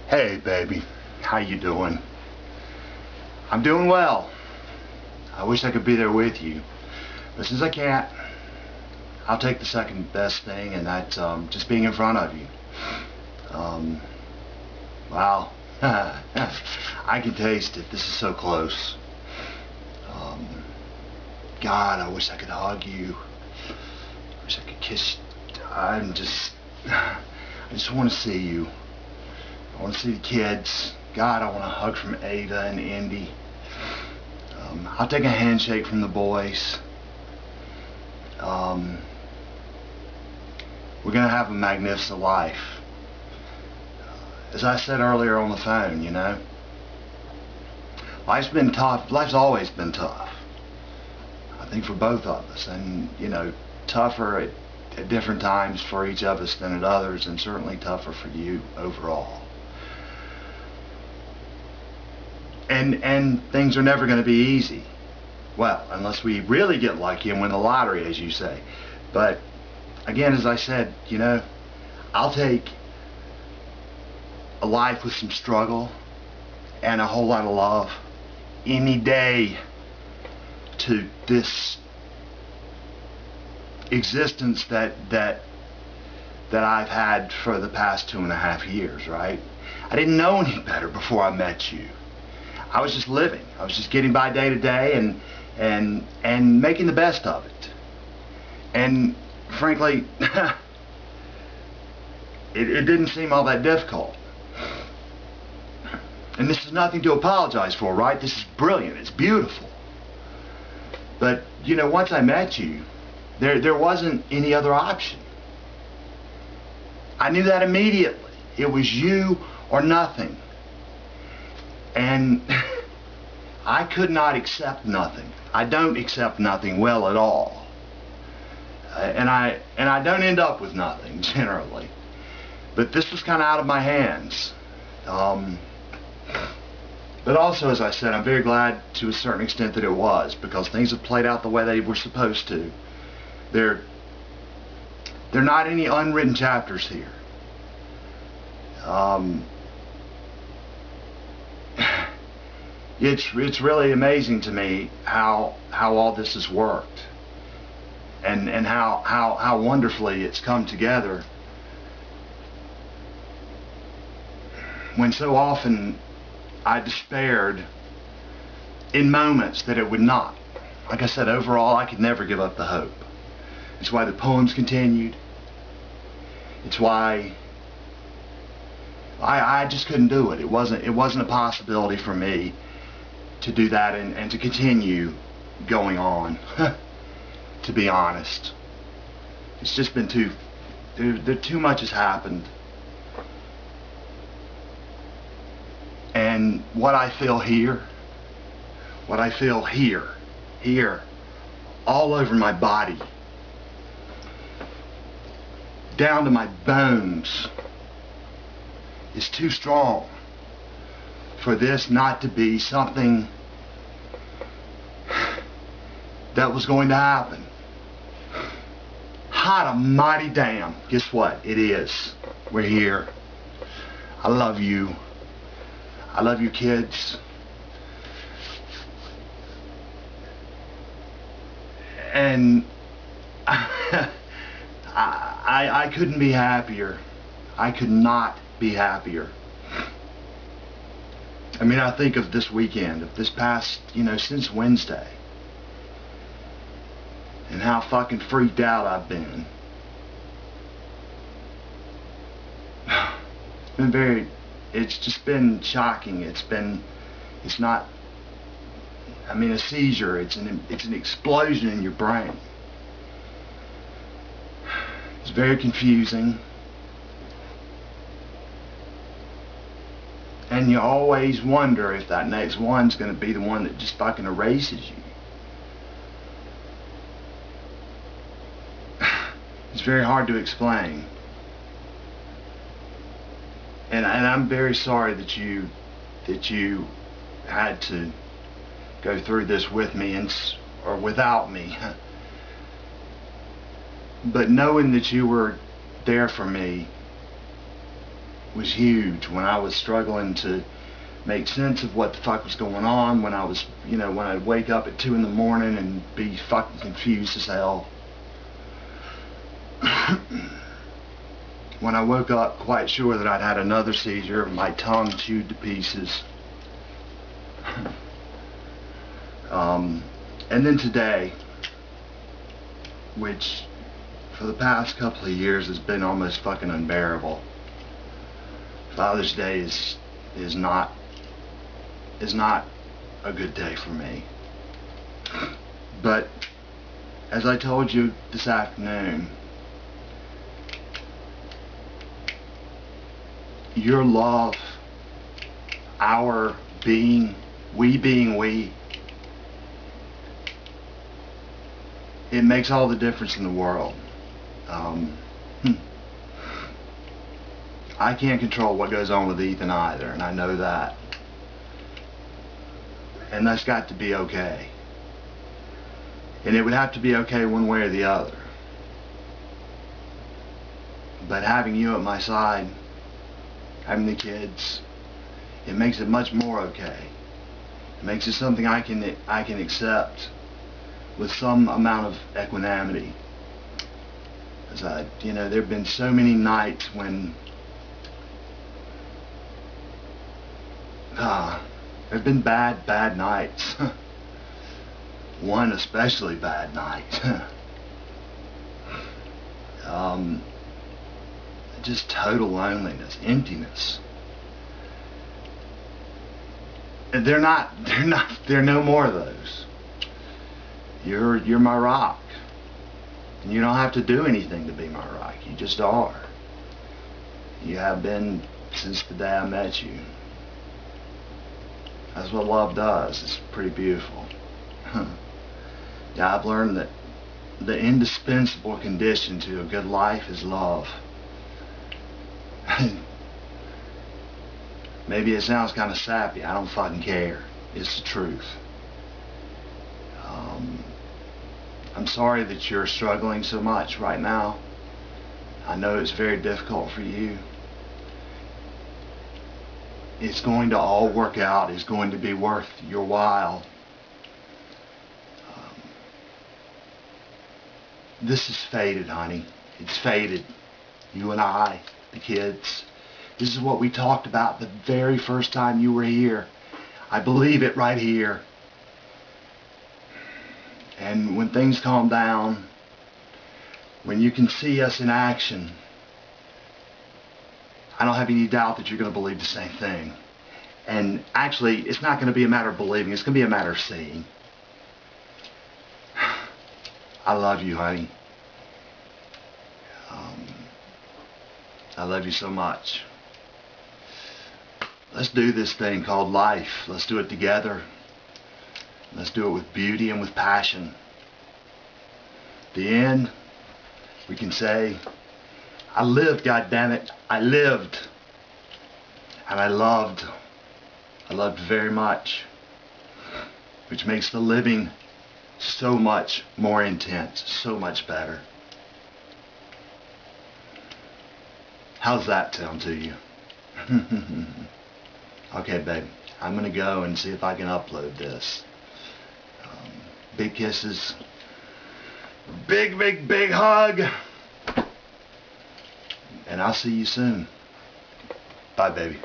Hey baby, how you doing? I'm doing well. I wish I could be there with you, but since I can't, I'll take the second best thing, and that's just being in front of you. Wow, I can taste it. This is so close. God, I wish I could hug you. I wish I could kiss. I just want to see you. I want to see the kids. God, I want a hug from Ada and Indy. I'll take a handshake from the boys. We're going to have a magnificent life. As I said earlier on the phone, you know, life's been tough. Life's always been tough. I think for both of us. And, you know, tougher at different times for each of us than at others, and certainly tougher for you overall. And things are never going to be easy. Well, unless we really get lucky and win the lottery, as you say. But again, as I said, you know, I'll take a life with some struggle and a whole lot of love any day to this existence that I've had for the past 2.5 years, right? I didn't know any better before I met you. I was just living. I was just getting by day to day and making the best of it. And frankly, it didn't seem all that difficult. And this is nothing to apologize for, right? This is brilliant. It's beautiful. But, you know, once I met you, there wasn't any other option. I knew that immediately. It was you or nothing. And I could not accept nothing. I don't accept nothing well at all. And I don't end up with nothing, generally. But this was kind of out of my hands. But also, as I said, I'm very glad to a certain extent that it was, because things have played out the way they were supposed to. There are not any unwritten chapters here. It's really amazing to me how all this has worked, and how wonderfully it's come together, when so often I despaired in moments that it would not. Like I said, overall I could never give up the hope. It's why the poems continued. It's why I just couldn't do it. It wasn't a possibility for me to do that and to continue going on. To be honest, it's just been too much has happened. And what I feel here, here, all over my body, down to my bones, is too strong for this not to be something that was going to happen. Hot almighty damn, guess what? It is. We're here. I love you. I love you, kids. And I couldn't be happier. I could not be happier. I mean, I think of this weekend, of this past, you know, since Wednesday, and how fucking freaked out I've been. It's just been shocking. It's not, I mean, a seizure. It's an explosion in your brain. It's very confusing. And you always wonder if that next one's going to be the one that just fucking erases you. It's very hard to explain. And I'm very sorry that you had to go through this with me or without me. But knowing that you were there for me was huge, when I was struggling to make sense of what the fuck was going on, when I was, you know, when I'd wake up at 2 in the morning and be fucking confused as hell. When I woke up quite sure that I'd had another seizure, my tongue chewed to pieces. And then today, which for the past couple of years has been almost fucking unbearable. Father's Day is not a good day for me. But as I told you this afternoon, your love, our being we, it makes all the difference in the world. I can't control what goes on with Ethan either, and I know that. And that's got to be okay. And it would have to be okay one way or the other. But having you at my side, having the kids, it makes it much more okay. It makes it something I can accept with some amount of equanimity. As you know, there have been so many nights when there have been bad nights. One especially bad night. Just total loneliness, emptiness. And there are no more of those. You're my rock. And you don't have to do anything to be my rock. You just are. You have been since the day I met you. That's what love does. It's pretty beautiful. Yeah, I've learned that the indispensable condition to a good life is love. Maybe it sounds kind of sappy. I don't fucking care. It's the truth. I'm sorry that you're struggling so much right now. I know it's very difficult for you. It's going to all work out. It's going to be worth your while. This is fated, honey. It's fated. You and I, the kids. This is what we talked about the very first time you were here. I believe it right here. And when things calm down, when you can see us in action, I don't have any doubt that you're going to believe the same thing. And actually, it's not going to be a matter of believing. It's going to be a matter of seeing. I love you, honey. I love you so much. Let's do this thing called life. Let's do it together. Let's do it with beauty and with passion. At the end, we can say, I lived, goddammit. I lived. And I loved. I loved very much. Which makes the living so much more intense, so much better. How's that sound to you? Okay, babe. I'm going to go and see if I can upload this. Big kisses. Big hug. And I'll see you soon. Bye, baby.